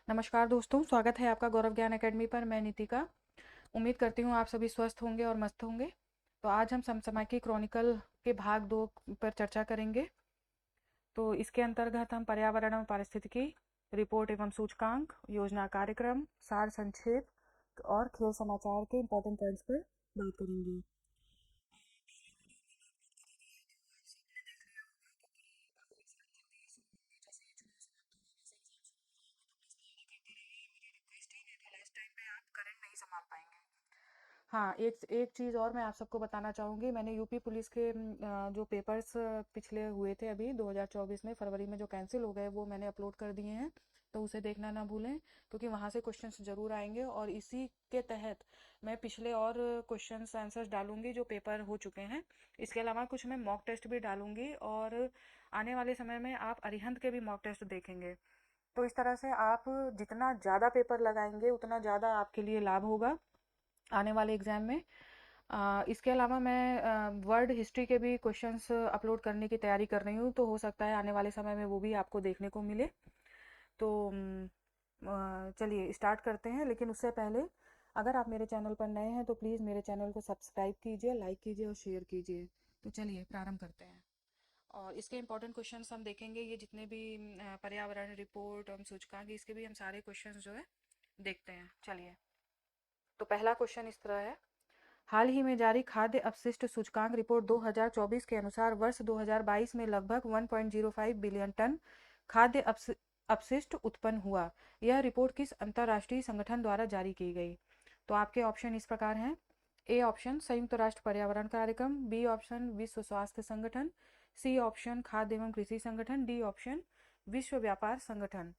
नमस्कार दोस्तों, स्वागत है आपका गौरव ज्ञान एकेडमी पर। मैं नीतिका। उम्मीद करती हूँ आप सभी स्वस्थ होंगे और मस्त होंगे। तो आज हम समसामयिकी क्रॉनिकल के भाग 2 पर चर्चा करेंगे। तो इसके अंतर्गत हम पर्यावरण और पारिस्थितिकी, रिपोर्ट एवं सूचकांक, योजना कार्यक्रम, सार संक्षेप और खेल समाचार के इम्पोर्टेंट पॉइंट्स पर बात करेंगे। करंट नहीं संभाल पाएंगे। हाँ, एक एक चीज़ और मैं आप सबको बताना चाहूँगी। मैंने यूपी पुलिस के जो पेपर्स पिछले हुए थे अभी 2024 में फरवरी में जो कैंसिल हो गए वो मैंने अपलोड कर दिए हैं। तो उसे देखना ना भूलें, क्योंकि वहाँ से क्वेश्चंस ज़रूर आएंगे और इसी के तहत मैं पिछले और क्वेश्चंस आंसर्स डालूंगी जो पेपर हो चुके हैं। इसके अलावा कुछ मैं मॉक टेस्ट भी डालूंगी और आने वाले समय में आप अरिहंत के भी मॉक टेस्ट देखेंगे। तो इस तरह से आप जितना ज़्यादा पेपर लगाएंगे उतना ज़्यादा आपके लिए लाभ होगा आने वाले एग्ज़ाम में। इसके अलावा मैं वर्ल्ड हिस्ट्री के भी क्वेश्चंस अपलोड करने की तैयारी कर रही हूँ, तो हो सकता है आने वाले समय में वो भी आपको देखने को मिले। तो चलिए स्टार्ट करते हैं, लेकिन उससे पहले अगर आप मेरे चैनल पर नए हैं तो प्लीज़ मेरे चैनल को सब्सक्राइब कीजिए, लाइक कीजिए और शेयर कीजिए। तो चलिए प्रारंभ करते हैं और इसके इंपॉर्टेंट क्वेश्चंस हम देखेंगे। ये जितने भी पर्यावरण रिपोर्ट और सूचकांक, इसके भी हम सारे क्वेश्चंस जो है देखते हैं। चलिए, तो पहला क्वेश्चन इस तरह है। हाल ही में जारी खाद्य अपशिष्ट सूचकांक रिपोर्ट 2024 के अनुसार वर्ष 2022 में लगभग 1.05 बिलियन टन खाद्य अपशिष्ट उत्पन्न हुआ। यह रिपोर्ट किस अंतर्राष्ट्रीय संगठन द्वारा जारी की गई? तो आपके ऑप्शन इस प्रकार हैं। ए ऑप्शन संयुक्त राष्ट्र पर्यावरण कार्यक्रम, बी ऑप्शन विश्व स्वास्थ्य संगठन, सी ऑप्शन खाद्य एवं कृषि संगठन, डी ऑप्शन विश्व व्यापार संगठन।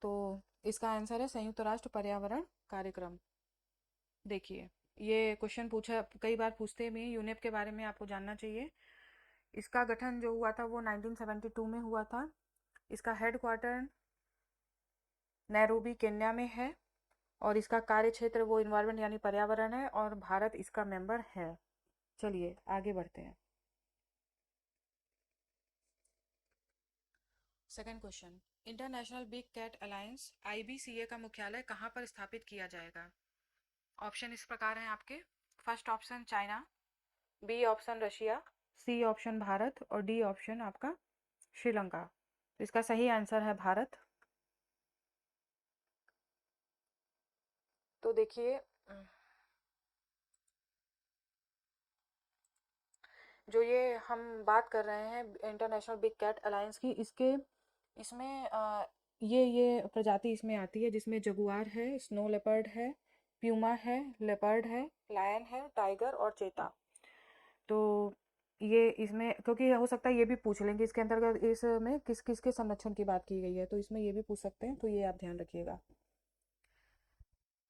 तो इसका आंसर है संयुक्त राष्ट्र पर्यावरण कार्यक्रम। देखिए, ये क्वेश्चन पूछा कई बार पूछते भी हैं, यूनेप के बारे में आपको जानना चाहिए। इसका गठन जो हुआ था वो 1972 में हुआ था। इसका हेडक्वार्टर नैरोबी केन्या में है और इसका कार्य क्षेत्र वो इन्वायरमेंट यानी पर्यावरण है और भारत इसका मेंबर है। चलिए आगे बढ़ते हैं। Second question. International big cat alliance IBCA का मुख्यालय कहाँ पर स्थापित किया जाएगा? ऑप्शन इस प्रकार हैं आपके। First option China, B option Russia, C option Bharat और डी ऑप्शन आपका श्रीलंका। तो इसका सही आंसर है भारत। तो देखिए, जो ये हम बात कर रहे हैं इंटरनेशनल बिग कैट अलायंस की, इसके इसमें ये प्रजाति इसमें आती है जिसमें जगुआर है, स्नो लेपर्ड है, प्यूमा है, लेपर्ड है, लायन है, टाइगर और चेता। तो ये इसमें, क्योंकि हो सकता है ये भी पूछ लेंगे इसके अंतर्गत इसमें किस किस के संरक्षण की बात की गई है, तो इसमें ये भी पूछ सकते हैं, तो ये आप ध्यान रखिएगा।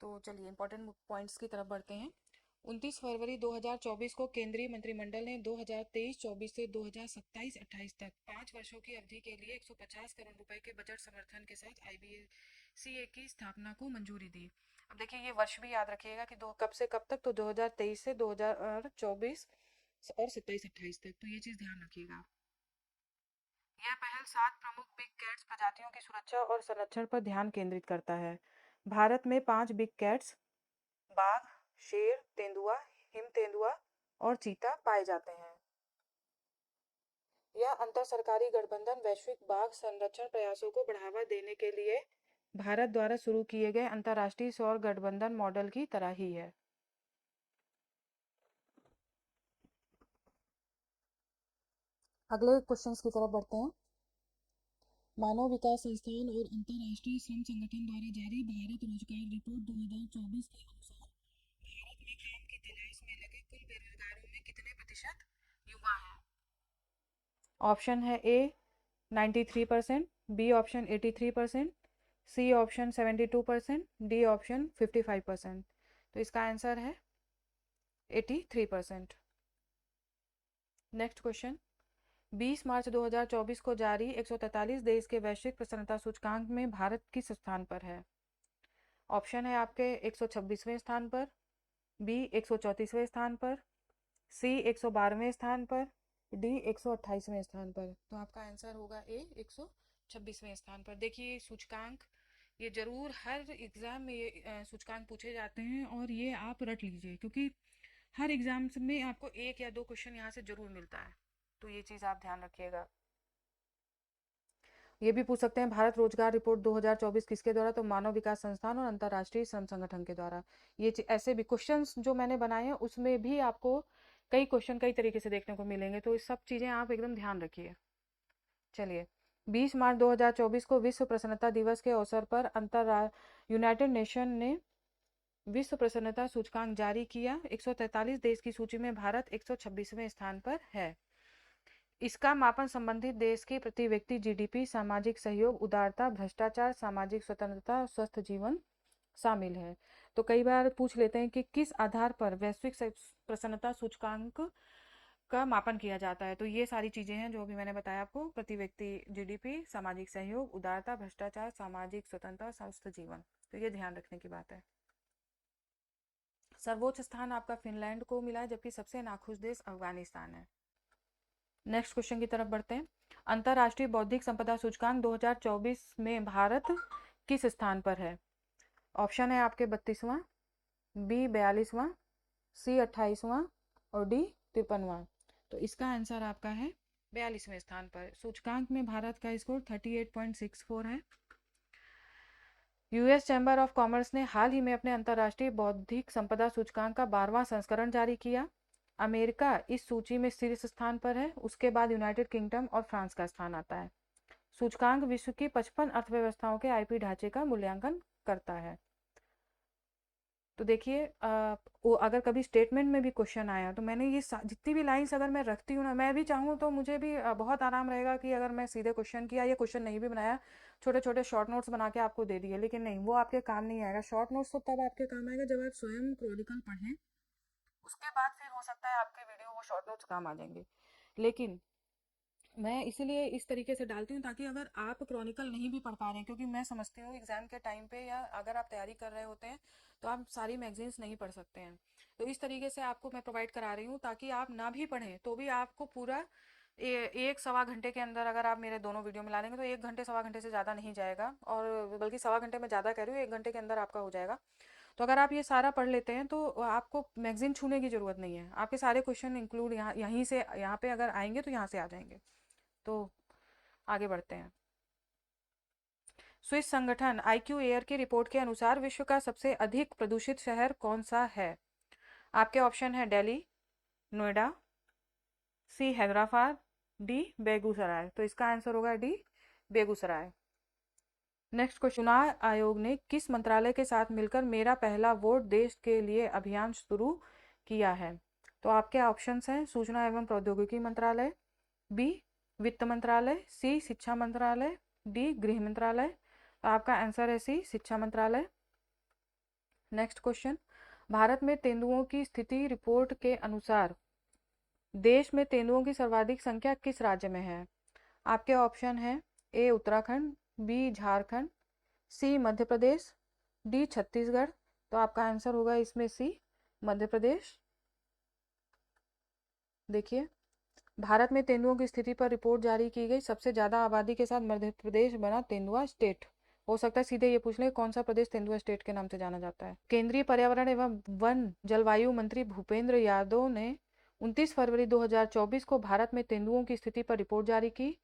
तो चलिए इंपॉर्टेंट पॉइंट्स की तरफ बढ़ते हैं। 29 फरवरी 2024 को केंद्रीय मंत्रिमंडल ने 2023-24 से 2027-28 तक 5 वर्षों की अवधि के लिए 150 करोड़ रुपए के बजट समर्थन के साथ IBCA की स्थापना को मंजूरी दी। अब देखिए, ये वर्ष भी याद रखिएगा कि दो कब से कब तक, तो 2023 से 2024 और 27-28 तक, तो ये चीज़ ध्यान रखिएगा। यह पहल 7 प्रमुख बिग कैट्स प्रजातियों की सुरक्षा और संरक्षण पर ध्यान केंद्रित करता है। भारत में 5 बिग कैट्स बाघ, शेर, तेंदुआ, हिम तेंदुआ और चीता पाए जाते हैं। यह अंतर सरकारी गठबंधन वैश्विक बाघ संरक्षण प्रयासों को बढ़ावा देने के लिए भारत द्वारा शुरू किए गए अंतर्राष्ट्रीय सौर गठबंधन मॉडल की तरह ही है। अगले क्वेश्चन की तरफ बढ़ते हैं। मानव विकास संस्थान और अंतर्राष्ट्रीय श्रम संगठन द्वारा जारी भारत रोजगार रिपोर्ट 2024 के अनुसार भारत में काम की तलाश में लगे कुल बेरोजगारों में कितने प्रतिशत युवा हैं? ऑप्शन है A 93%, B option 83%, C option 72%, D option 55%। तो इसका आंसर है 83%। Next question. 20 मार्च 2024 को जारी 143 देश के वैश्विक प्रसन्नता सूचकांक में भारत किस स्थान पर है? ऑप्शन है आपके 126वें स्थान पर, बी 134वें स्थान पर, सी 112वें स्थान पर, डी 128वें स्थान पर। तो आपका आंसर होगा ए 126। 26वें स्थान पर। देखिए सूचकांक, ये जरूर हर एग्जाम में ये सूचकांक पूछे जाते हैं और ये आप रट लीजिए, क्योंकि हर एग्जाम में आपको एक या दो क्वेश्चन यहाँ से जरूर मिलता है, तो ये चीज़ आप ध्यान रखिएगा। ये भी पूछ सकते हैं भारत रोजगार रिपोर्ट 2024 किसके द्वारा, तो मानव विकास संस्थान और अंतर्राष्ट्रीय श्रम संगठन के द्वारा। ये ऐसे भी क्वेश्चंस जो मैंने बनाए हैं उसमें भी आपको कई क्वेश्चन कई तरीके से देखने को मिलेंगे, तो इस सब चीज़ें आप एकदम ध्यान रखिए। चलिए, 20 मार्च 2024 को विश्व प्रसन्नता दिवस के अवसर पर यूनाइटेड नेशन ने विश्व प्रसन्नता सूचकांक जारी किया। 143 देश की सूची में भारत 126वें स्थान पर है। इसका मापन संबंधित देश की प्रति व्यक्ति जीडीपी, सामाजिक सहयोग, उदारता, भ्रष्टाचार, सामाजिक स्वतंत्रता, स्वस्थ जीवन शामिल है। तो कई बार पूछ लेते हैं कि किस आधार पर वैश्विक प्रसन्नता सूचकांक का मापन किया जाता है, तो ये सारी चीजें हैं जो अभी मैंने बताया आपको, प्रति व्यक्ति जीडीपी, सामाजिक सहयोग, उदारता, भ्रष्टाचार, सामाजिक स्वतंत्रता, स्वस्थ जीवन, तो ये ध्यान रखने की बात है। सर्वोच्च स्थान आपका फिनलैंड को मिला है, जबकि सबसे नाखुश देश अफगानिस्तान है। नेक्स्ट क्वेश्चन की तरफ बढ़ते हैं। अंतर्राष्ट्रीय बौद्धिक संपदा सूचकांक 2024 में भारत किस स्थान पर है? ऑप्शन है आपके 32वां, बी 42वां, सी 28वां और डी 53वां। तो इसका आंसर आपका है 42वें स्थान पर। सूचकांक में भारत का स्कोर 38.64 है। यूएस चैम्बर ऑफ कॉमर्स ने हाल ही में अपने अंतर्राष्ट्रीय बौद्धिक संपदा सूचकांक का 12वां संस्करण जारी किया। अमेरिका इस सूची में शीर्ष स्थान पर है, उसके बाद यूनाइटेड किंगडम और फ्रांस का स्थान आता है। सूचकांक विश्व की 55 अर्थव्यवस्थाओं के आईपी ढांचे का मूल्यांकन करता है। तो देखिए अगर कभी स्टेटमेंट में भी क्वेश्चन आया तो मैंने ये जितनी भी लाइंस अगर मैं रखती हूँ ना, मैं भी चाहूँ तो मुझे भी बहुत आराम रहेगा कि अगर मैं सीधे क्वेश्चन किया या क्वेश्चन नहीं भी बनाया, छोटे छोटे शॉर्ट नोट्स बना के आपको दे दिए, लेकिन नहीं, वो आपके काम नहीं आएगा। शॉर्ट नोट्स तो तब आपके काम आएगा जब आप स्वयं क्रॉनिकल पढ़ें, उसके बाद फिर हो सकता है आपके वीडियो वो शॉर्ट नोट्स काम आ जाएंगे। लेकिन मैं इसीलिए इस तरीके से डालती हूँ ताकि अगर आप क्रॉनिकल नहीं भी पढ़ पा रहे हैं, क्योंकि मैं समझती हूँ एग्जाम के टाइम पे या अगर आप तैयारी कर रहे होते हैं तो आप सारी मैगजीन्स नहीं पढ़ सकते हैं, तो इस तरीके से आपको मैं प्रोवाइड करा रही हूँ ताकि आप ना भी पढ़ें तो भी आपको पूरा एक सवा घंटे के अंदर, अगर आप मेरे दोनों वीडियो मिला लेंगे तो 1 घंटे सवा घंटे से ज़्यादा नहीं जाएगा, और बल्कि सवा घंटे में ज़्यादा कह रही हूँ, 1 घंटे के अंदर आपका हो जाएगा। तो अगर आप ये सारा पढ़ लेते हैं तो आपको मैगजीन छूने की ज़रूरत नहीं है, आपके सारे क्वेश्चन इंक्लूड यहीं से यहाँ पे अगर आएंगे तो यहाँ से आ जाएंगे। तो आगे बढ़ते हैं। स्विस संगठन आईक्यू एयर की रिपोर्ट के अनुसार विश्व का सबसे अधिक प्रदूषित शहर कौन सा है? आपके ऑप्शन है दिल्ली, नोएडा, सी हैदराबाद, डी बेगूसराय। तो इसका आंसर होगा डी बेगूसराय। नेक्स्ट क्वेश्चन, चुनाव आयोग ने किस मंत्रालय के साथ मिलकर मेरा पहला वोट देश के लिए अभियान शुरू किया है? तो आपके ऑप्शंस हैं सूचना एवं प्रौद्योगिकी मंत्रालय, बी वित्त मंत्रालय, सी शिक्षा मंत्रालय, डी गृह मंत्रालय। तो आपका आंसर है सी शिक्षा मंत्रालय। नेक्स्ट क्वेश्चन, भारत में तेंदुओं की स्थिति रिपोर्ट के अनुसार देश में तेंदुओं की सर्वाधिक संख्या किस राज्य में है? आपके ऑप्शन है ए उत्तराखंड, बी झारखंड, सी मध्य प्रदेश, डी छत्तीसगढ़। तो आपका आंसर होगा इसमें सी मध्य प्रदेश। देखिए, भारत में तेंदुओं की स्थिति पर रिपोर्ट जारी की गई, सबसे ज्यादा आबादी के साथ मध्य प्रदेश बना तेंदुआ स्टेट। हो सकता है सीधे ये पूछ ले कौन सा प्रदेश तेंदुआ स्टेट के नाम से जाना जाता है। केंद्रीय पर्यावरण एवं वन जलवायु मंत्री भूपेंद्र यादव ने 29 फरवरी 2024 को भारत में तेंदुओं की स्थिति पर रिपोर्ट जारी की।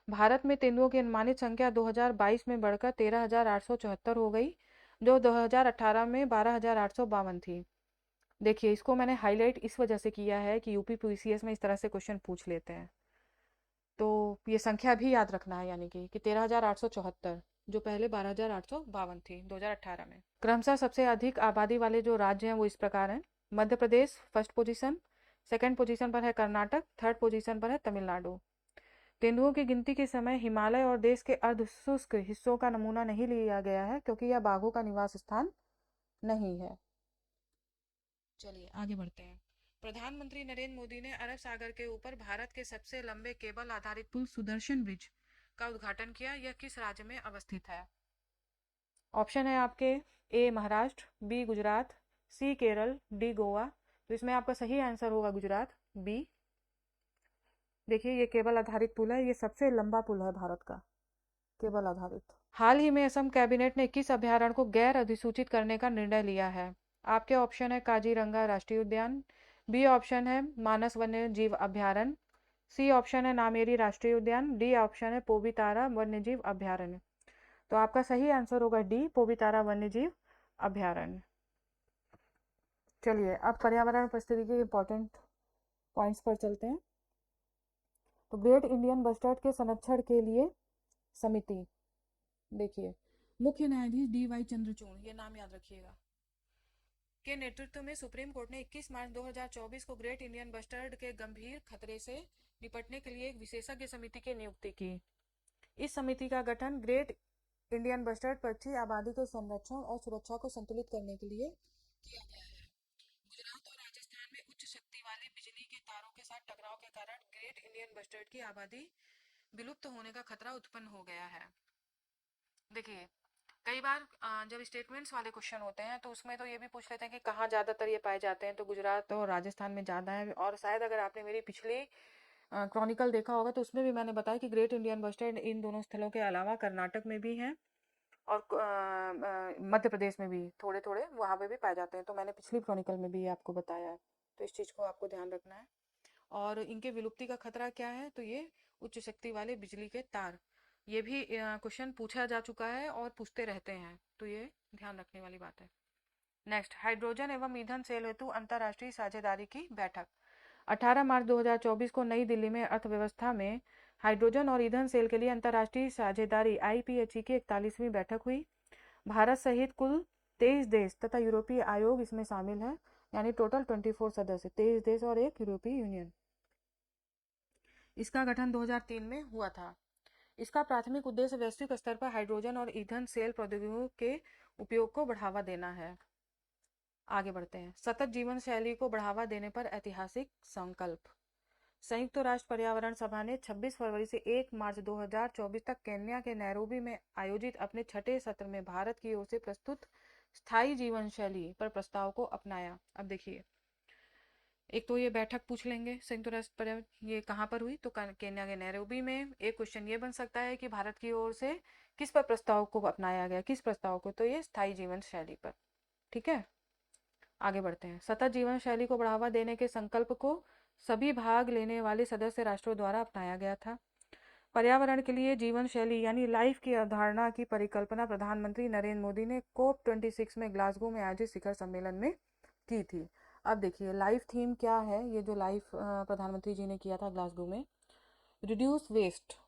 भारत में तेंदुओं की अनुमानित संख्या 2022 में बढ़कर 13,874 हो गई, जो 2018 में 12,852 थी। देखिए, इसको मैंने हाईलाइट इस वजह से किया है कि यूपी पीसीएस में इस तरह से क्वेश्चन पूछ लेते हैं, तो ये संख्या भी याद रखना है, यानी कि 13,874, जो पहले 12,852 थी 2018 में। क्रमशः सबसे अधिक आबादी वाले जो राज्य हैं वो इस प्रकार हैं। Madhya Pradesh first position, second position पर है कर्नाटक, थर्ड पोजीशन पर है तमिलनाडु। तेंदुओं की गिनती के समय हिमालय और देश के अर्ध शुष्क हिस्सों का नमूना नहीं लिया गया है, क्योंकि यह बाघों का निवास स्थान नहीं है। चलिए आगे बढ़ते हैं। प्रधानमंत्री नरेंद्र मोदी ने अरब सागर के ऊपर भारत के सबसे लंबे केबल आधारित पुल सुदर्शन ब्रिज का उद्घाटन किया। यह किस राज्य में अवस्थित है? ऑप्शन है आपके ए महाराष्ट्र, बी गुजरात, सी केरल, डी गोवा। तो इसमें आपका सही आंसर होगा गुजरात, बी। देखिए, ये केबल आधारित पुल है, ये सबसे लंबा पुल है भारत का, केबल आधारित। हाल ही में असम कैबिनेट ने 21 अभयारण्य को गैर अधिसूचित करने का निर्णय लिया है। आपके ऑप्शन है काजीरंगा राष्ट्रीय उद्यान, बी ऑप्शन है मानस वन्य जीव अभयारण्य, सी ऑप्शन है नामेरी राष्ट्रीय उद्यान, डी ऑप्शन है पोबितारा वन्यजीव अभयारण्य। तो आपका सही आंसर होगा डी, पोबितारा वन्यजीव अभयारण्य। चलिए अब पर्यावरण परिस्थिति के इंपॉर्टेंट पॉइंट्स पर चलते हैं। तो ग्रेट इंडियन बस्टर्ड के संरक्षण के लिए समिति, देखिए मुख्य न्यायाधीश डी.वाई. चंद्रचूड़, ये नाम याद रखिएगा, के नेतृत्व में सुप्रीम कोर्ट ने 21 मार्च 2024 को ग्रेट इंडियन बस्टर्ड के गंभीर खतरे से निपटने के लिए एक विशेषज्ञ समिति की नियुक्ति की। इस समिति का गठन ग्रेट इंडियन बस्टर्ड पक्षी आबादी के संरक्षण और सुरक्षा को संतुलित करने के लिए किया गया है। गुजरात और राजस्थान में उच्च शक्ति वाले बिजली के तारों के साथ टकराव के कारण ग्रेट इंडियन बस्टर्ड की आबादी विलुप्त होने का खतरा उत्पन्न हो गया है। देखिए कई बार जब स्टेटमेंट्स वाले क्वेश्चन होते हैं तो उसमें तो ये भी पूछ लेते हैं कि कहाँ ज़्यादातर ये पाए जाते हैं, तो गुजरात और राजस्थान में ज़्यादा है। और शायद अगर आपने मेरी पिछली क्रॉनिकल देखा होगा तो उसमें भी मैंने बताया कि ग्रेट इंडियन बस्टर्ड इन दोनों स्थलों के अलावा कर्नाटक में भी हैं और मध्य प्रदेश में भी थोड़े थोड़े वहाँ पे भी पाए जाते हैं। तो मैंने पिछली क्रॉनिकल में भी आपको बताया है, तो इस चीज़ को आपको ध्यान रखना है। और इनके विलुप्ति का खतरा क्या है, तो ये उच्च शक्ति वाले बिजली के तार, ये भी क्वेश्चन पूछा जा चुका है और पूछते रहते हैं, तो ये ध्यान रखने वाली बात है। नेक्स्ट, हाइड्रोजन एवं ईंधन सेल हेतु अंतर्राष्ट्रीय साझेदारी की बैठक। 18 मार्च 2024 को नई दिल्ली में अर्थव्यवस्था में हाइड्रोजन और ईंधन सेल के लिए अंतर्राष्ट्रीय साझेदारी IPHE की 41वीं बैठक हुई। भारत सहित कुल 23 देश तथा यूरोपीय आयोग इसमें शामिल है, यानी टोटल 24 सदस्य, 23 देश और एक यूरोपीय यूनियन। इसका गठन 2003 में हुआ था। इसका प्राथमिक उद्देश्य वैश्विक स्तर पर हाइड्रोजन और ईंधन सेल प्रौद्योगिकियों के उपयोग को बढ़ावा देना है। आगे बढ़ते हैं। सतत जीवन शैली को बढ़ावा देने पर ऐतिहासिक संकल्प। संयुक्त राष्ट्र पर्यावरण सभा ने 26 फरवरी से 1 मार्च 2024 तक केन्या के नैरोबी में आयोजित अपने छठे सत्र में भारत की ओर से प्रस्तुत स्थायी जीवन शैली पर प्रस्ताव को अपनाया। अब देखिए, एक तो ये बैठक पूछ लेंगे संयुक्त राष्ट्र पर्यावरण, ये कहाँ पर हुई, तो केन्या के नैरोबी में। एक क्वेश्चन ये बन सकता है कि भारत की ओर से किस पर प्रस्ताव को अपनाया गया, किस प्रस्ताव को, तो ये स्थायी जीवन शैली पर। ठीक है, आगे बढ़ते हैं। सतत जीवन शैली को बढ़ावा देने के संकल्प को सभी भाग लेने वाले सदस्य राष्ट्रों द्वारा अपनाया गया था। पर्यावरण के लिए जीवन शैली यानी लाइफ की अवधारणा की परिकल्पना प्रधानमंत्री नरेंद्र मोदी ने COP26 में ग्लासगो में आयोजित शिखर सम्मेलन में की थी। अब देखिए लाइफ थीम क्या है, ये जो लाइफ प्रधानमंत्री जी ने किया था ग्लासगो में, रिड्यूस वेस्ट,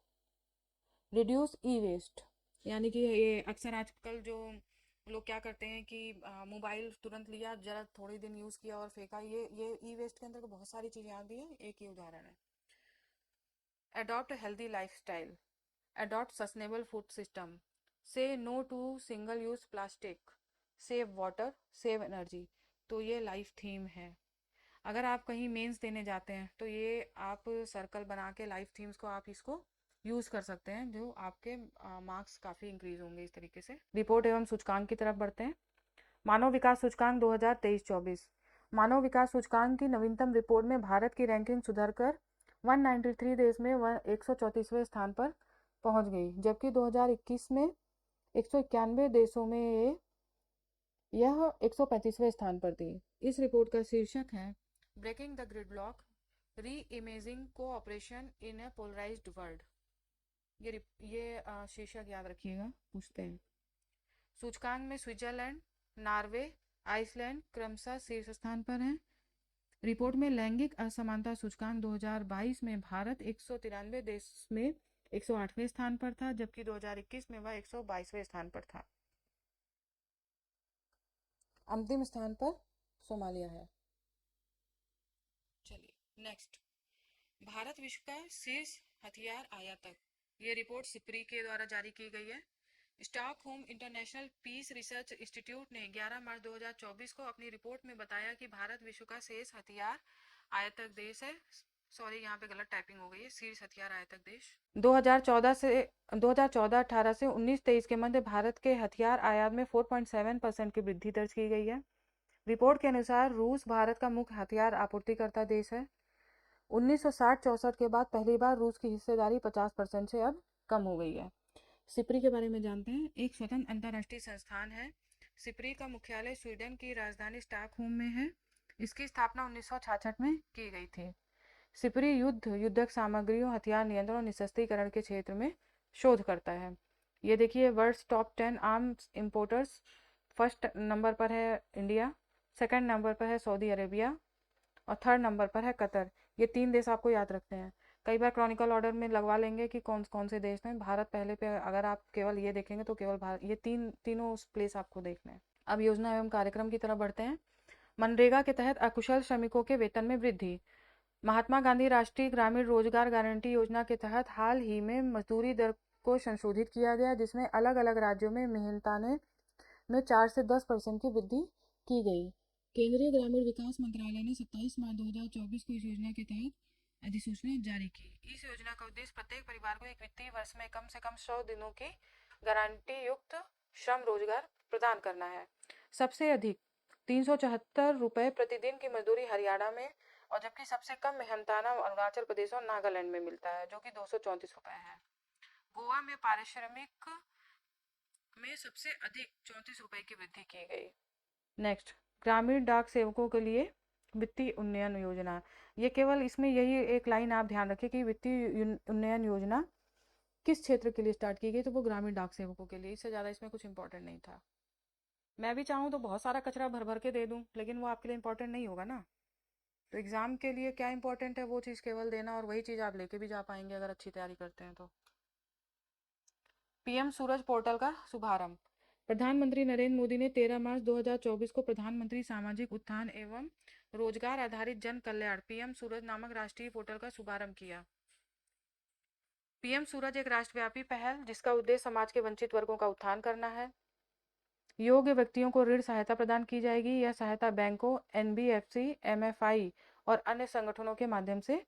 रिड्यूस ई वेस्ट, यानी कि ये अक्सर आजकल जो लोग क्या करते हैं कि मोबाइल तुरंत लिया, जरा थोड़ी दिन यूज़ किया और फेंका, ये ई वेस्ट के अंदर बहुत सारी चीज़ें आती हैं, एक ही उदाहरण है। Adopt healthy lifestyle, adopt sustainable food system, say no to single use plastic, save water, save energy. तो ये लाइफ थीम है। अगर आप कहीं मेंस देने जाते हैं तो ये आप सर्कल बना के लाइफ थीम्स को आप इसको यूज़ कर सकते हैं, जो आपके मार्क्स काफ़ी इंक्रीज होंगे इस तरीके से। रिपोर्ट एवं सूचकांक की तरफ बढ़ते हैं। मानव विकास सूचकांक 2023-24। मानव विकास सूचकांक की नवीनतम रिपोर्ट में भारत की रैंकिंग सुधरकर 193 देश में 134वें स्थान पर पहुंच गई, जबकि 2021 में 191 देशों में यह 135वें स्थान पर थी। इस रिपोर्ट का शीर्षक है breaking the gridlock, re imaging cooperation in a polarised world. ये शीर्षक याद रखिएगा, पूछते हैं। सूचकांक में स्विट्जरलैंड, नॉर्वे, आइसलैंड क्रमशः शीर्ष स्थान पर हैं। रिपोर्ट में लैंगिक असमानता सूचकांक 2022 में भारत 193 देश में 108वें स्थान पर था, जबकि 2021 में वह 122वें स्थान पर था। अंतिम स्थान पर सोमालिया है। चलिए नेक्स्ट, भारत विश्व का शीर्ष हथियार आयातक। ये रिपोर्ट सिप्री के द्वारा जारी की गई है। Stockholm International Peace Research Institute ने 11 मार्च 2024 को अपनी रिपोर्ट में बताया कि भारत विश्व का शीर्ष हथियार आयातक देश है। सॉरी, यहाँ पे गलत टाइपिंग हो गई है, शीर्ष हथियार आयातक देश। 2014-18 से 19-23 के मध्य भारत के हथियार आयात में 4.7% की वृद्धि दर्ज की गई है। रिपोर्ट के अनुसार रूस भारत का मुख्य हथियार आपूर्तिकर्ता देश है। 1960-64 के बाद पहली बार रूस की हिस्सेदारी 50% से अब कम हो गई है। सिप्री के बारे में जानते हैं। एक स्वतंत्र अंतर्राष्ट्रीय संस्थान है। सिप्री का मुख्यालय स्वीडन की राजधानी स्टॉकहोम में है। इसकी स्थापना 1966 में की गई थी। सिप्री युद्धक सामग्रियों, हथियार नियंत्रण और निशस्त्रीकरण के क्षेत्र में शोध करता है। ये देखिए, world's top 10 arms importers. First number पर है इंडिया, सेकंड नंबर पर है सऊदी अरेबिया और थर्ड नंबर पर है कतर। ये 3 देश आपको याद रखते हैं। कई बार क्रॉनिकल ऑर्डर में लगवा लेंगे कि कौन कौन से देश हैं। भारत पहले पे, अगर आप केवल ये देखेंगे तो केवल भारत, ये तीनों प्लेस आपको देखने हैं। अब योजना एवं कार्यक्रम की तरफ बढ़ते हैं। मनरेगा के तहत अकुशल श्रमिकों के वेतन में वृद्धि। महात्मा गांधी राष्ट्रीय ग्रामीण रोजगार गारंटी योजना के तहत हाल ही में मजदूरी दर को संशोधित किया गया, जिसमें अलग अलग राज्यों में मेहनताने में 4 से 10% की वृद्धि की गई। केंद्रीय ग्रामीण विकास मंत्रालय ने 27 मार्च 2024 को इस योजना के तहत अधिसूचना जारी की। इस योजना का उद्देश्य प्रत्येक परिवार को एक वित्तीय वर्ष में कम से कम 100 दिनों की गारंटी युक्त श्रम रोजगार प्रदान करना है। सबसे अधिक 374 रुपये प्रतिदिन की मजदूरी हरियाणा में, और जबकि सबसे कम मेहनताना अरुणाचल प्रदेश और नागालैंड में मिलता है, जो कि 234 रुपये है। गोवा में पारिश्रमिक में सबसे अधिक 34 रुपये की वृद्धि की गई। नेक्स्ट, ग्रामीण डाक सेवकों के लिए वित्तीय उन्नयन योजना। ये केवल इसमें यही एक लाइन आप ध्यान रखें कि वित्तीय उन्नयन योजना किस क्षेत्र के लिए स्टार्ट की गई, तो वो ग्रामीण डाक सेवकों के लिए। इससे ज़्यादा इसमें कुछ इंपॉर्टेंट नहीं था। मैं भी चाहूँ तो बहुत सारा कचरा भर भर के दे दूँ, लेकिन वो आपके लिए इंपॉर्टेंट नहीं होगा ना। तो एग्ज़ाम के लिए क्या इंपॉर्टेंट है, वो चीज़ केवल देना, और वही चीज़ आप लेके भी जा पाएंगे अगर अच्छी तैयारी करते हैं तो। पीएम सूरज पोर्टल का शुभारंभ। प्रधानमंत्री नरेंद्र मोदी ने 13 मार्च 2024 को प्रधानमंत्री सामाजिक उत्थान एवं रोजगार आधारित जन कल्याण पीएम सूरज नामक राष्ट्रीय पोर्टल का शुभारंभ किया। पीएम सूरज एक राष्ट्रव्यापी पहल, जिसका उद्देश्य समाज के वंचित वर्गों का उत्थान करना है। योग्य व्यक्तियों को ऋण सहायता प्रदान की जाएगी। यह सहायता बैंकों, एनबीएफसी, एमएफआई और अन्य संगठनों के माध्यम से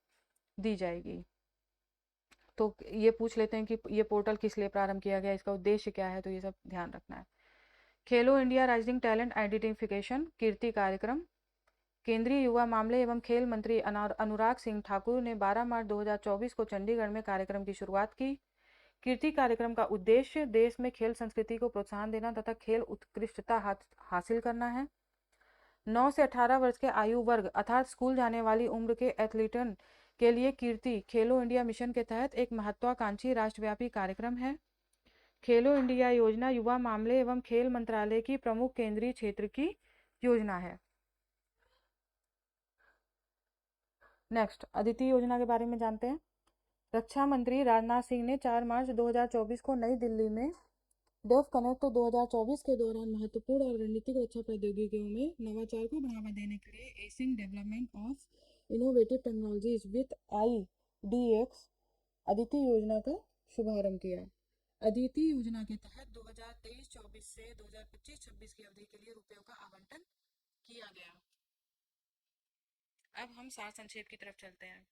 दी जाएगी। तो ये पूछ लेते हैं कि ये पोर्टल किस लिए प्रारंभ किया गया, इसका उद्देश्य क्या है, तो ये सब ध्यान रखना है। खेलो इंडिया राइजिंग टैलेंट आइडेंटिफिकेशन कीर्ति कार्यक्रम। केंद्रीय युवा मामले एवं खेल मंत्री अनुराग सिंह ठाकुर ने 12 मार्च 2024 को चंडीगढ़ में कार्यक्रम की शुरुआत की। कीर्ति कार्यक्रम का उद्देश्य देश में खेल संस्कृति को प्रोत्साहन देना तथा खेल उत्कृष्टता हासिल करना है। 9 से 18 वर्ष के आयु वर्ग अर्थात स्कूल जाने वाली उम्र के एथलीटन के लिए कीर्ति खेलो इंडिया मिशन के तहत एक महत्वाकांक्षी राष्ट्रव्यापी कार्यक्रम है। खेलो इंडिया योजना युवा मामले एवं खेल मंत्रालय की प्रमुख केंद्रीय क्षेत्र की योजना है। नेक्स्ट, अदिति योजना के बारे में जानते हैं। रक्षा मंत्री राजनाथ सिंह ने 4 मार्च 2024 को नई दिल्ली में डेफ कनेक्ट 2024 के दौरान महत्वपूर्ण और रणनीतिक रक्षा प्रौद्योगिकियों में नवाचार को बढ़ावा देने के लिए acing development of innovative technologies with IDX Aditi योजना का शुभारंभ किया। अदिति योजना के तहत 2023-24 से 2025-26 की अवधि के लिए रुपयों का आवंटन किया गया। अब हम सार संक्षेप की तरफ चलते हैं।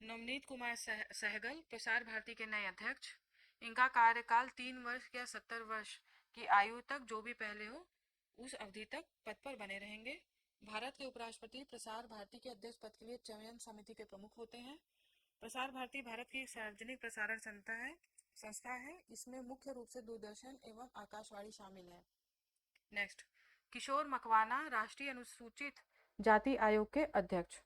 नवनीत कुमार सहगल प्रसार भारती के नए अध्यक्ष। इनका कार्यकाल 3 वर्ष या 70 वर्ष की आयु तक, जो भी पहले हो उस अवधि तक पद पर बने रहेंगे। भारत के उपराष्ट्रपति प्रसार भारती के अध्यक्ष पद के लिए चयन समिति के प्रमुख होते हैं। प्रसार भारती भारत की सार्वजनिक प्रसारण संस्था है। इसमें मुख्य रूप से दूरदर्शन एवं आकाशवाणी शामिल है। नेक्स्ट, किशोर मकवाना राष्ट्रीय अनुसूचित जाति आयोग के अध्यक्ष।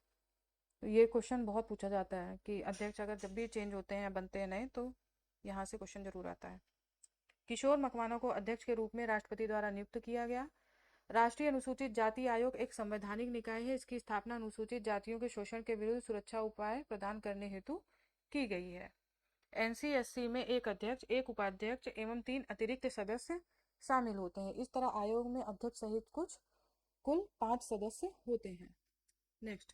ये क्वेश्चन बहुत पूछा जाता है कि अध्यक्ष अगर जब भी चेंज होते हैं या बनते हैं नए, तो यहाँ से क्वेश्चन जरूर आता है। किशोर मकवाना को अध्यक्ष के रूप में राष्ट्रपति द्वारा नियुक्त किया गया। राष्ट्रीय अनुसूचित जाति आयोग एक संवैधानिक निकाय है। इसकी स्थापना अनुसूचित जातियों के शोषण के विरुद्ध सुरक्षा उपाय प्रदान करने हेतु की गई है। NCSC में एक अध्यक्ष, एक उपाध्यक्ष एवं 3 अतिरिक्त सदस्य शामिल होते हैं। इस तरह आयोग में अध्यक्ष सहित कुल 5 सदस्य होते हैं। नेक्स्ट,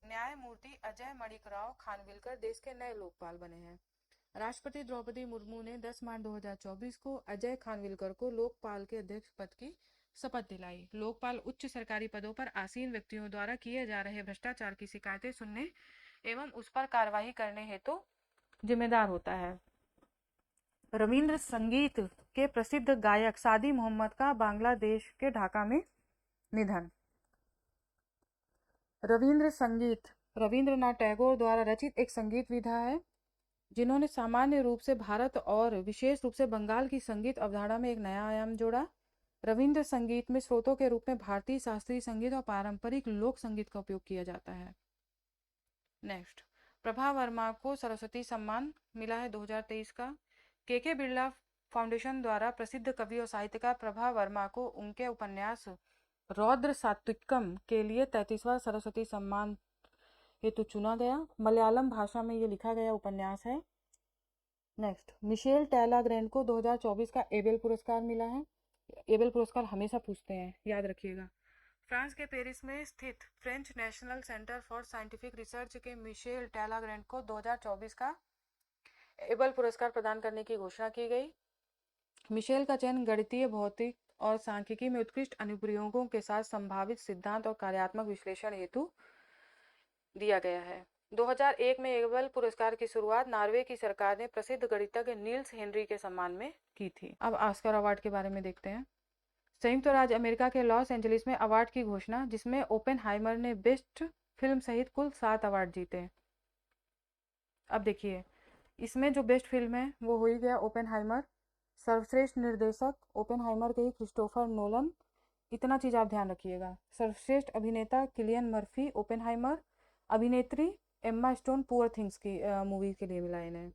न्यायमूर्ति अजय मणिकराव खानविलकर देश के नए लोकपाल बने हैं। राष्ट्रपति द्रौपदी मुर्मू ने 10 मार्च 2024 को अजय खानविलकर को लोकपाल के अध्यक्ष पद की शपथ दिलाई। लोकपाल उच्च सरकारी पदों पर आसीन व्यक्तियों द्वारा किए जा रहे भ्रष्टाचार की शिकायतें सुनने एवं उस पर कार्रवाई करने हेतु जिम्मेदार होता है। रविंद्र संगीत के प्रसिद्ध गायक सादी मोहम्मद का बांग्लादेश के ढाका में निधन। रविंद्र संगीत रविंद्रनाथ टैगोर द्वारा रचित एक संगीत विधा है। जिन्होंने सामान्य रूप से भारत और विशेष रूप से बंगाल की संगीत अवधारणा में एक नया आयाम जोड़ा। रविंद्र संगीत में स्रोतों के रूप में भारतीय शास्त्रीय संगीत और पारंपरिक लोक संगीत का उपयोग किया जाता है। नेक्स्ट, प्रभा वर्मा को सरस्वती सम्मान मिला है 2023 का। के बिरला फाउंडेशन द्वारा प्रसिद्ध कवि और साहित्यकार प्रभा वर्मा को उनके उपन्यास रौद्र सात्विकम के लिए 33वां सरस्वती सम्मान हेतु चुना गया। मलयालम भाषा में ये लिखा गया उपन्यास है। नेक्स्ट, मिशेल टैलाग्रैंड को 2024 का एबेल पुरस्कार मिला है। एबेल पुरस्कार हमेशा पूछते हैं, याद रखिएगा। फ्रांस के पेरिस में स्थित French national centre for scientific research के मिशेल टैलाग्रैंड को 2024 का एबेल पुरस्कार प्रदान करने की घोषणा की गई। मिशेल का चयन गणितीय, भौतिक और सांख्यिकी में उत्कृष्ट अनुप्रयोगों के साथ संभावित सिद्धांत और कार्यात्मक विश्लेषण हेतु दिया गया है। 2001 में एबेल पुरस्कार की शुरुआत नॉर्वे की सरकार ने प्रसिद्ध गणितज्ञ नील्स हेनरी के सम्मान में की थी। अब ऑस्कर अवार्ड के बारे में देखते हैं। संयुक्त राज्य अमेरिका के लॉस एंजलिस में अवार्ड की घोषणा, जिसमें ओपेनहाइमर ने बेस्ट फिल्म सहित कुल 7 अवार्ड जीते। अब देखिए, इसमें जो बेस्ट फिल्म है वो हो ही गया ओपेनहाइमर। सर्वश्रेष्ठ निर्देशक ओपेनहाइमर के ही क्रिस्टोफर नोलन। इतना चीज आप ध्यान रखिएगा। सर्वश्रेष्ठ अभिनेता किलियन मर्फी ओपेनहाइमर। अभिनेत्री एम्मा स्टोन पुअर थिंग्स की मूवी के लिए मिला इन्हें।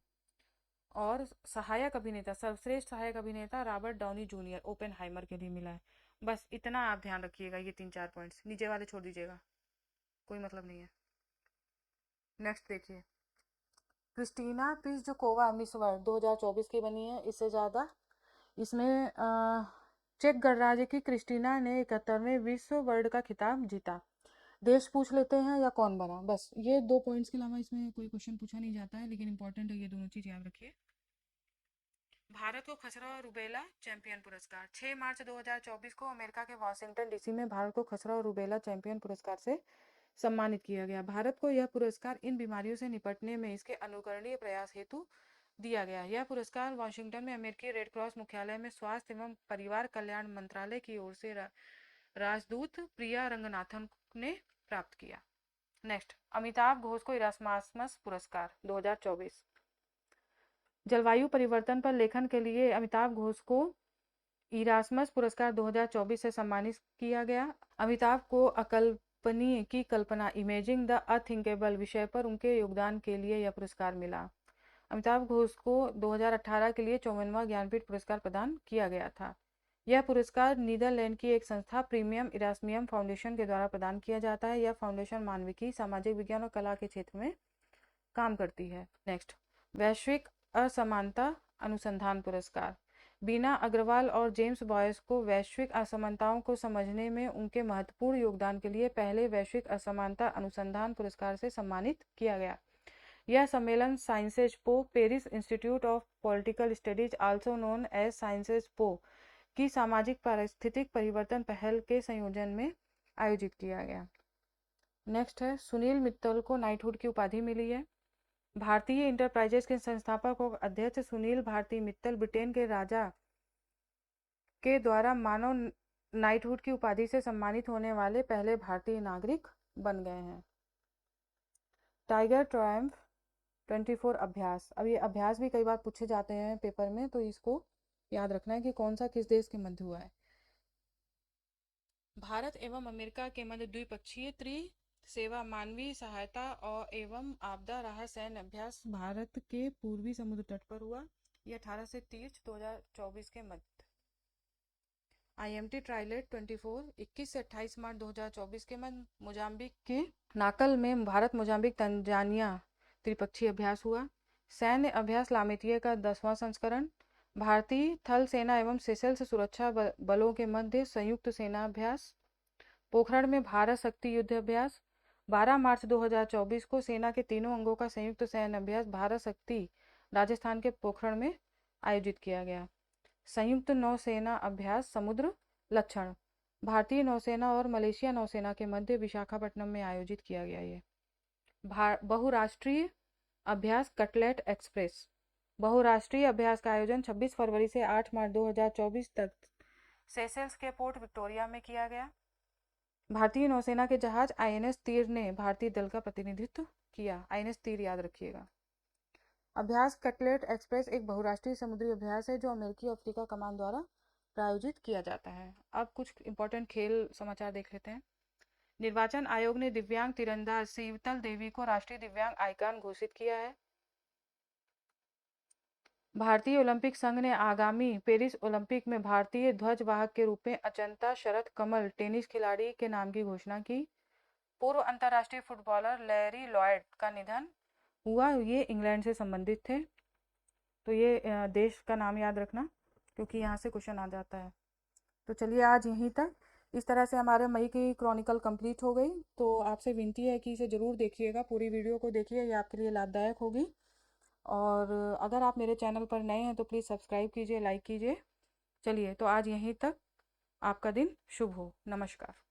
और सहायक अभिनेता, सर्वश्रेष्ठ सहायक अभिनेता रॉबर्ट डाउनी जूनियर ओपेनहाइमर के लिए मिला है। बस इतना आप ध्यान रखिएगा, ये 3-4 पॉइंट्स, नीचे वाले छोड़ दीजिएगा, कोई मतलब नहीं है। नेक्स्ट देखिए, क्रिस्टीना पिज़जुकोवा मिस वर्ल्ड 2024 की बनी है। इससे ज़्यादा इसमें चेक गणराज्य की क्रिस्टीना ने 71वें विश्व वर्ल्ड का खिताब जीता। देश पूछ लेते हैं या कौन बना, बस ये 2 पॉइंट्स के अलावा इसमें कोई क्वेश्चन पूछा नहीं जाता है, लेकिन इंपॉर्टेंट है ये दोनों चीज़ याद रखिए। भारत को खसरा और रूबेला चैंपियन पुरस्कार 6 मार्च 2024 को अमेरिका के वाशिंगटन डीसी में भारत को खसरा और रूबेला चैंपियन पुरस्कार से सम्मानित किया गया। भारत को यह पुरस्कार इन बीमारियों से निपटने में इसके अनुकरणीय प्रयास हेतु दिया गया। यह पुरस्कार वाशिंगटन में अमेरिकी रेड क्रॉस मुख्यालय में स्वास्थ्य एवं परिवार कल्याण मंत्रालय की ओर से राजदूत प्रिया रंगनाथन ने प्राप्त किया। नेक्स्ट, अमिताभ घोष को इरास्मस पुरस्कार 2024। जलवायु परिवर्तन पर लेखन के लिए अमिताभ घोष को इरास्मस पुरस्कार 2024 से सम्मानित किया गया। अमिताभ को अकल्पनीय की कल्पना, इमेजिंग द अथिंकेबल विषय पर उनके योगदान के लिए यह पुरस्कार मिला। अमिताभ घोष को 2018 के लिए 54वां ज्ञानपीठ पुरस्कार प्रदान किया गया था। यह पुरस्कार नीदरलैंड की एक संस्था प्रीमियम इरास्मियम फाउंडेशन के द्वारा प्रदान किया जाता है। यह फाउंडेशन मानविकी, सामाजिक विज्ञान और कला के क्षेत्र में काम करती है। नेक्स्ट, वैश्विक असमानता अनुसंधान पुरस्कार। बीना अग्रवाल और जेम्स बॉयस को वैश्विक असमानताओं को समझने में उनके महत्वपूर्ण योगदान के लिए पहले वैश्विक असमानता अनुसंधान पुरस्कार से सम्मानित किया गया। यह सम्मेलन Sciences Po, Paris Institute of Political Studies also known as Sciences Po की सामाजिक पारिस्थितिक परिवर्तन पहल के संयोजन में आयोजित किया गया। नेक्स्ट है, सुनील मित्तल को नाइटहुड की उपाधि मिली है। भारतीय इंटरप्राइजेस के संस्थापक और अध्यक्ष सुनील भारती मित्तल ब्रिटेन के राजा के द्वारा मानव नाइटहुड की उपाधि से सम्मानित होने वाले पहले भारतीय नागरिक बन गए हैं। टाइगर ट्रायम्फ 24 अभ्यास। अब ये अभ्यास भी कई बार पूछे जाते हैं पेपर में, तो इसको याद रखना है कि कौन सा किस देश के मध्य हुआ है। भारत एवं अमेरिका के मध्य द्विपक्षीय सेवा मानवीय सहायता और एवं आपदा राहत सैन्य अभ्यास भारत के पूर्वी समुद्र तट पर हुआ। ये 18 से 30 2024 के मध्य। IMT ट्राइलेट 24 21 से 28 मार्च 2024 के मध्य मोजाम्बिक के नाकल में भारत मोजाम्बिक तंजानिया त्रिपक्षीय अभ्यास हुआ। सैन्य अभ्यास लामेतिया का 10वां संस्करण। भारतीय थल सेना एवं सेशल्स सुरक्षा बलों के मध्य संयुक्त सेना अभ्यास। पोखरण में भारत शक्ति युद्ध अभ्यास। 12 मार्च 2024 को सेना के तीनों अंगों का संयुक्त सैन्य अभ्यास भारत शक्ति राजस्थान के पोखरण में आयोजित किया गया। संयुक्त नौसेना अभ्यास समुद्र लक्षण भारतीय नौसेना और मलेशिया नौसेना के मध्य विशाखापट्टनम में आयोजित किया गया। ये बहुराष्ट्रीय अभ्यास कटलेट एक्सप्रेस। बहुराष्ट्रीय अभ्यास का आयोजन 26 फरवरी से 8 मार्च 2024 तक सेशल्स के पोर्ट विक्टोरिया में किया गया। भारतीय नौसेना के जहाज INS तीर ने भारतीय दल का प्रतिनिधित्व किया। INS तीर याद रखिएगा। अभ्यास कटलेट एक्सप्रेस एक बहुराष्ट्रीय समुद्री अभ्यास है जो अमेरिकी अफ्रीका कमान द्वारा प्रायोजित किया जाता है। अब कुछ इंपॉर्टेंट खेल समाचार देख लेते हैं। निर्वाचन आयोग ने दिव्यांग तीरंदाज सीवतल देवी को राष्ट्रीय दिव्यांग आइकॉन घोषित किया है। भारतीय ओलंपिक संघ ने आगामी पेरिस ओलंपिक में भारतीय ध्वजवाहक के रूप में अचंता शरथ कमल टेनिस खिलाड़ी के नाम की घोषणा की। पूर्व अंतर्राष्ट्रीय फुटबॉलर लैरी लॉयड का निधन हुआ, ये इंग्लैंड से संबंधित थे। तो ये देश का नाम याद रखना क्योंकि यहाँ से क्वेश्चन आ जाता है। तो चलिए आज यहीं तक। इस तरह से हमारे मई की क्रॉनिकल कंप्लीट हो गई। तो आपसे विनती है कि इसे ज़रूर देखिएगा, पूरी वीडियो को देखिए, ये आपके लिए लाभदायक होगी। और अगर आप मेरे चैनल पर नए हैं तो प्लीज़ सब्सक्राइब कीजिए, लाइक कीजिए। चलिए तो आज यहीं तक। आपका दिन शुभ हो। नमस्कार।